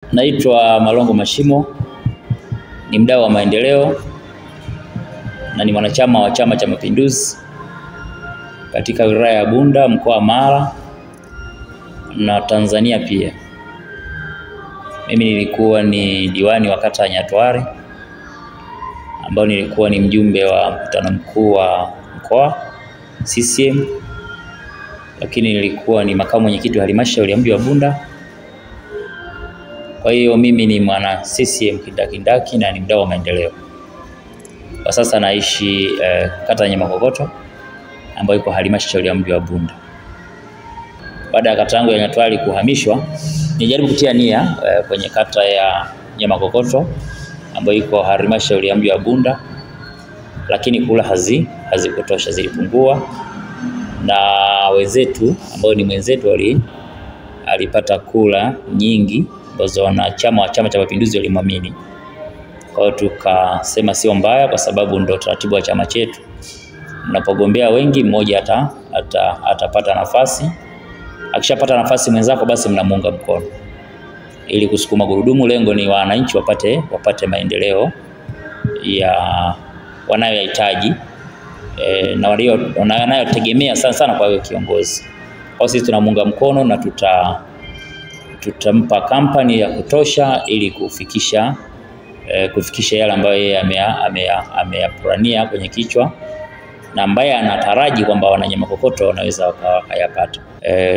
Naitwa Malongo Mashimo, ni mdau wa maendeleo na ni mwanachama wa Chama cha Mapinduzi katika wilaya ya Bunda, mkoa wa Mara na Tanzania pia. Mimi nilikuwa ni diwani wa kata ya Nyatwari, ambao nilikuwa ni mjumbe wa mkutano mkuu wa mkoa CCM, lakini nilikuwa ni makamu mwenyekiti wa halmashauri ya mji wa Bunda. Kwa hiyo mimi ni mwana CCM kindakindaki na ni mdau wa maendeleo. Kwa sasa naishi kata ya Nyamakokoto ambayo iko halmashauri ya mji wa Bunda. Baada ya kata yangu ya Nyatwari kuhamishwa, nilijaribu kutia nia kwenye kata ya Nyamakokoto ambayo iko halmashauri ya mji wa Bunda, lakini kula hazikutosha, zilipungua, na wenzetu ambao ni mwenzetu alipata kula nyingi ambazo wanachama wa Chama cha Mapinduzi walimwamini. Kwa hiyo tukasema sio mbaya, kwa sababu ndo taratibu wa chama chetu. Mnapogombea wengi, mmoja atapata nafasi. Akishapata nafasi mwenzako, basi mnamuunga mkono ili kusukuma gurudumu. Lengo ni wananchi wapate maendeleo ya wanayohitaji na wanayotegemea sana kwa hiyo kiongozi. Kwa sisi tunamuunga mkono na tutampa kampani ya kutosha ili kufikisha yale ambayo yeye ameyapurania kwenye kichwa na ambaye anataraji kwamba wana Nyamakokoto wanaweza wakayapata.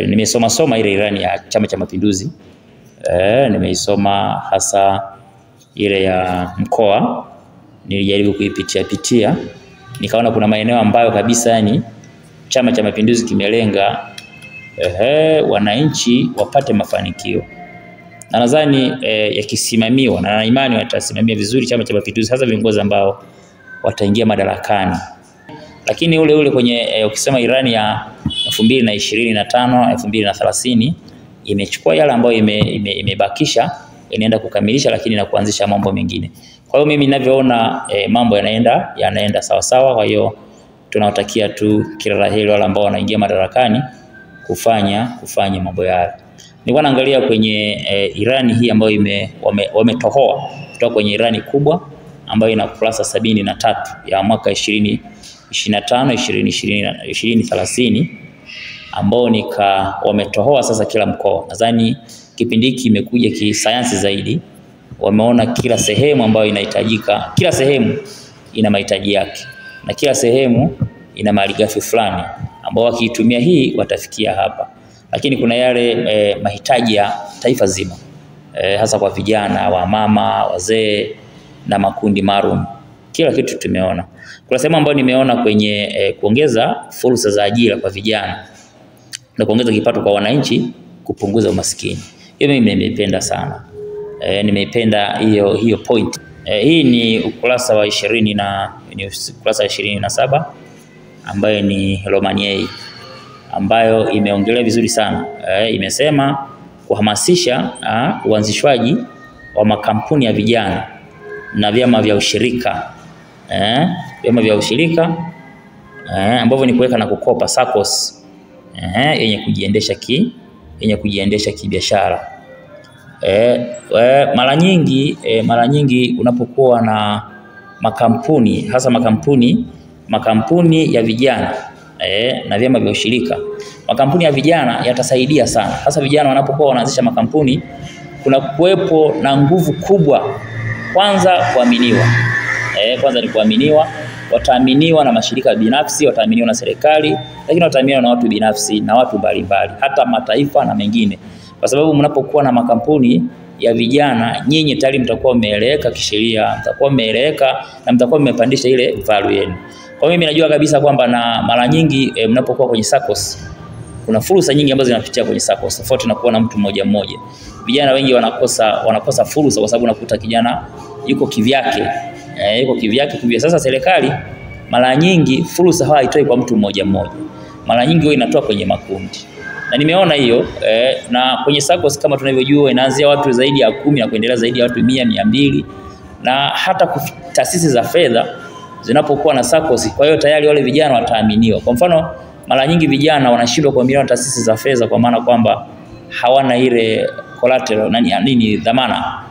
Nimesoma ile ilani ya Chama cha Mapinduzi. Nimeisoma hasa ile ya mkoa, nilijaribu kuipitia, nikaona kuna maeneo ambayo kabisa yani Chama cha Mapinduzi kimelenga wananchi wapate mafanikio. Na nadhani yakisimamiwa, na na imani watasimamia vizuri Chama cha Mapinduzi, hasa viongozi ambao wataingia madarakani. Lakini ule kwenye ukisema ilani ya 2025 2030 imechukua yale ambayo imebakisha, inaenda kukamilisha, lakini na kuanzisha mambo mengine. Kwa hiyo mimi ninavyoona mambo yanaenda sawa sawa. Kwa hiyo tunawatakia tu kila la heri wale ambao wanaingia madarakani kufanya mambo yale. Nilikuwa naangalia kwenye ilani hii ambayo wametohoa kutoka kwenye ilani kubwa ambayo ina kurasa 73 ya mwaka 2025 2030 ambao wametohoa sasa kila mkoa. Nadhani kipindi hiki kimekuja kisayansi zaidi. Wameona kila sehemu ambayo inahitajika, kila sehemu ina mahitaji yake na kila sehemu ina malighafi fulani ambao wakiitumia hii watafikia hapa. Lakini kuna yale mahitaji ya taifa zima, hasa kwa vijana, wamama, wazee na makundi maalum. Kila kitu tumeona. Kuna sehemu ambayo nimeona kwenye kuongeza fursa za ajira kwa vijana na kuongeza kipato kwa wananchi, kupunguza umaskini. Hiyo mimi nimeipenda sana. Nimeipenda hiyo point. Hii ni ukurasa wa 27 ambayo ni Romaniei, ambayo imeongelea vizuri sana. Imesema kuhamasisha uanzishwaji wa makampuni ya vijana na vyama vya ushirika. Vyama vya ushirika ambavyo ni kuweka na kukopa SACCOS yenye kujiendesha kibiashara. Mara nyingi unapokuwa na makampuni, hasa makampuni ya vijana na vyama vya ushirika, makampuni ya vijana yatasaidia sana. Hasa vijana wanapokuwa wanaanzisha makampuni, kuna kuwepo na nguvu kubwa. Kwanza kuaminiwa. Kwanza ni kuaminiwa. Wataaminiwa na mashirika binafsi, wataaminiwa na serikali, lakini wataaminiwa na watu binafsi na watu mbalimbali, hata mataifa na mengine. Kwa sababu mnapokuwa na makampuni ya vijana, nyinyi tayari mtakuwa mmeeleweka kisheria, mtakuwa mmeeleweka na mtakuwa mmepandisha ile value yenu. Kwa mimi najua kabisa kwamba na mara nyingi mnapokuwa kwenye SACCOS kuna fursa nyingi ambazo zinapitia kwenye SACCOS, tofauti na kuwa na mtu mmoja. Vijana wengi wanakosa fursa kwa sababu unakuta kijana yuko kivyake. Sasa serikali mara nyingi fursa haitoi kwa mtu mmoja. Mara nyingi huwa inatoa kwenye makundi. Na nimeona hiyo na kwenye SACCOS kama tunavyojua inaanzia watu zaidi ya 10 na kuendelea zaidi ya watu 100, 200, na hata taasisi za fedha zinapokuwa na SACCOS. Kwa hiyo tayari wale vijana wataaminiwa. Kwa mfano mara nyingi vijana wanashindwa kuaminiwa na taasisi za fedha kwa maana kwamba hawana ile collateral nini dhamana,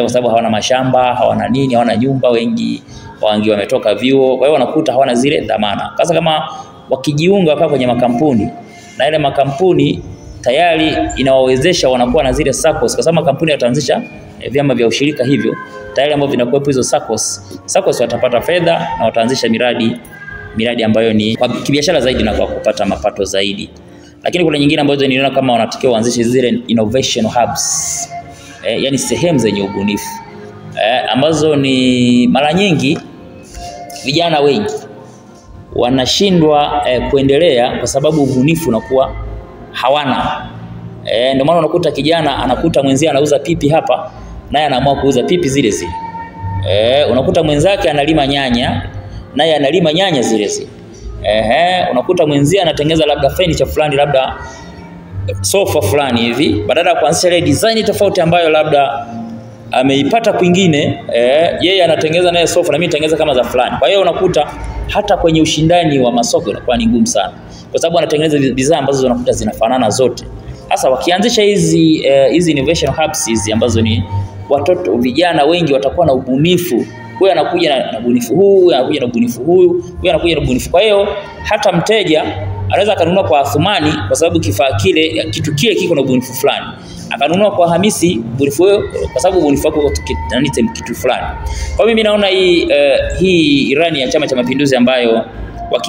kwa sababu hawana mashamba, hawana nini, hawana nyumba, wengi wametoka vyuo, kwa hiyo wanakuta hawana zile dhamana. Sasa kama wakijiunga hapa kwenye makampuni, na ile makampuni tayari inawawezesha wanakuwa na zile SACCOS, kwa sababu makampuni yataanzisha vyama vya ushirika hivyo tayari ambao vinakuwepo hizo SACCOS watapata fedha na wataanzisha miradi ambayo ni kwa kibiashara zaidi na kwa kupata mapato zaidi. Lakini kuna nyingine ambazo niliona kama wanatakiwa waanzishe zile innovation hubs, yani sehemu zenye ubunifu, ambazo ni mara nyingi vijana wengi wanashindwa kuendelea kwa sababu ubunifu unakuwa hawana. Ndio maana unakuta kijana anakuta mwenzie anauza pipi hapa, naye anaamua kuuza pipi zile zile. Unakuta mwenzake analima nyanya, naye analima nyanya zile zile. Unakuta mwenzie anatengeneza labda furniture fulani, labda sofa fulani hivi, badala ya kuanzisha ile design tofauti ambayo labda ameipata kwingine, yeye anatengeneza naye sofa na mimi natengeneza kama za fulani. Kwa hiyo unakuta hata kwenye ushindani wa masoko inakuwa ni ngumu sana, kwa sababu anatengeneza bidhaa ambazo unakuta zinafanana zote. Sasa wakianzisha hizi innovation hubs hizi ambazo ni watoto vijana wengi watakuwa na ubunifu. Huyu anakuja na ubunifu huu, huyu anakuja na ubunifu huyu anakuja na ubunifu. Kwa hiyo hata mteja anaweza kanunua kwa Athumani kwa sababu kitu kile kiko na ubunifu fulani. Akanunua kwa Hamisi ubunifu huo kwa sababu ubunifu wako kitu fulani. Kwa mimi naona hii Irani ya Chama cha Mapinduzi ambayo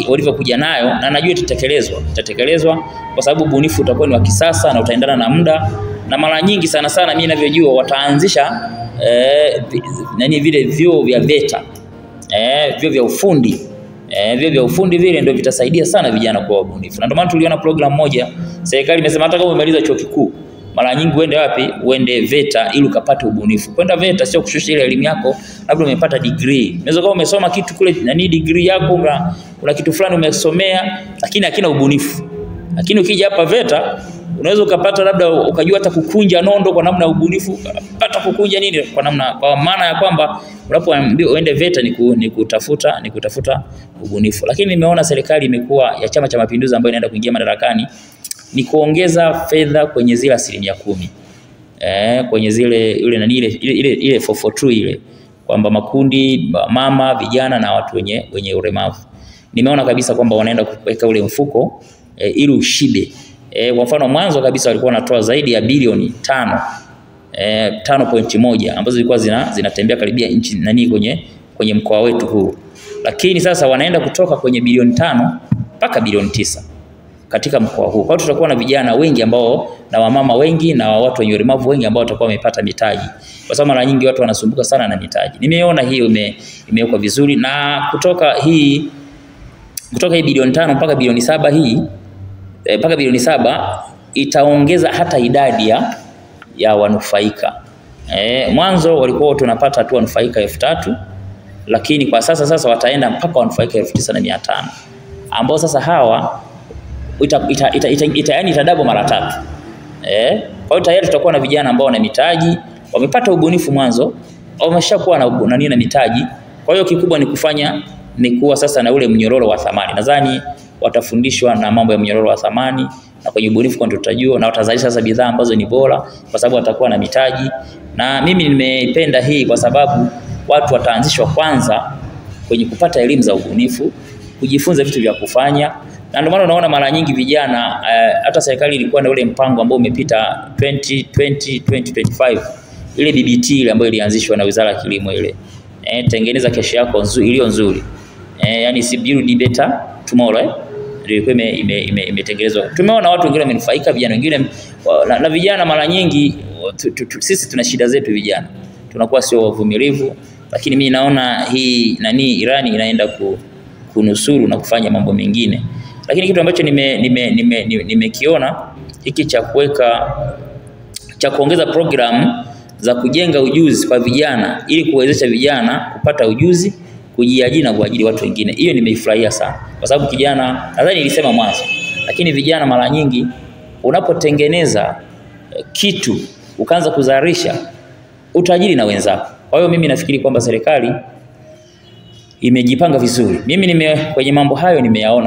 walivyokuja nayo, na najua itatekelezwa kwa sababu ubunifu utakuwa ni wa kisasa na utaendana na muda, na mara nyingi sana mimi ninavyojua wataanzisha vile vyuo vya VETA, vyuo vya ufundi. Vyuo vya ufundi vile ndio vitasaidia sana vijana kwa ubunifu. Na ndio maana tuliona program moja serikali imesema hata kama umemaliza chuo kikuu, mara nyingi uende wapi? Uende VETA ili ukapate ubunifu. Kwenda VETA sio kushusha ile elimu yako, labda umepata degree. Unaweza kuwa umesoma kitu kule degree yako una kitu fulani umesomea lakini hakina ubunifu. Lakini ukija hapa VETA unaweza ukapata labda ukajua hata kukunja nondo kwa namna ya ubunifu, pata kukunja nini kwa maana ya kwamba unapoambiwa uende VETA ni kutafuta ubunifu. Lakini nimeona serikali imekuwa ya Chama cha Mapinduzi ambayo inaenda kuingia madarakani ni kuongeza fedha kwenye zile 10%, kwenye ile 442 ile, kwamba makundi mama, vijana na watu wenye ulemavu. Nimeona kabisa kwamba wanaenda kuweka ule mfuko ili ushibe. Kwa mfano mwanzo kabisa walikuwa wanatoa zaidi ya bilioni 5.1 ambazo zilikuwa zinatembea karibia nchi kwenye mkoa wetu huu. Lakini sasa wanaenda kutoka kwenye bilioni 5 mpaka bilioni 9 katika mkoa huu. Kwa hiyo tutakuwa na vijana wengi ambao na wamama wengi na watu wenye ulemavu wengi ambao watakuwa wamepata mitaji. Kwa sababu mara nyingi watu wanasumbuka sana na mitaji. Nimeona hiyo imewekwa vizuri, na kutoka hii bilioni 5 mpaka bilioni 7 mpaka bilioni 7 itaongeza hata idadi ya wanufaika. Mwanzo walikuwa tunapata tu wanufaika 3000, lakini kwa sasa wataenda mpaka wanufaika 9500, ambao sasa hawa itadabo mara 3. Kwa hiyo tayari tutakuwa na vijana ambao wana mitaji, wamepata ubunifu mwanzo, wameshakuwa na mitaji. Kwa hiyo kikubwa ni kuwa sasa na ule mnyororo wa thamani. Nadhani watafundishwa na mambo ya mnyororo wa thamani, na kwenye ubunifu kwa tutajua, na watazalisha sasa bidhaa ambazo ni bora kwa sababu watakuwa na mitaji. Na mimi nimependa hii kwa sababu watu wataanzishwa kwanza kwenye kupata elimu za ubunifu, kujifunza vitu vya kufanya. Na ndio maana unaona mara nyingi vijana hata serikali ilikuwa na ule mpango ambao umepita 2025, ile BBT ile ambayo ilianzishwa na Wizara ya Kilimo ile, tengeneza kesho yako iliyo nzuri, yani si build better tomorrow, ilikuwa imetengenezwa. Tumeona watu wengine wamenufaika, vijana wengine na vijana mara nyingi sisi tuna shida zetu vijana, tunakuwa sio wavumilivu, lakini mimi naona hii Irani inaenda kunusuru na kufanya mambo mengine. Lakini kitu ambacho nimekiona hiki cha kuongeza program za kujenga ujuzi kwa vijana ili kuwezesha vijana kupata ujuzi, kujiajiri na kuajiri watu wengine. Hiyo nimeifurahia sana. Kwa sababu kijana, nadhani nilisema mwanzo, lakini vijana mara nyingi unapotengeneza kitu ukaanza kuzalisha, utajiri na wenzako. Kwa hiyo mimi nafikiri kwamba serikali imejipanga vizuri. Mimi kwenye mambo hayo nimeyaona.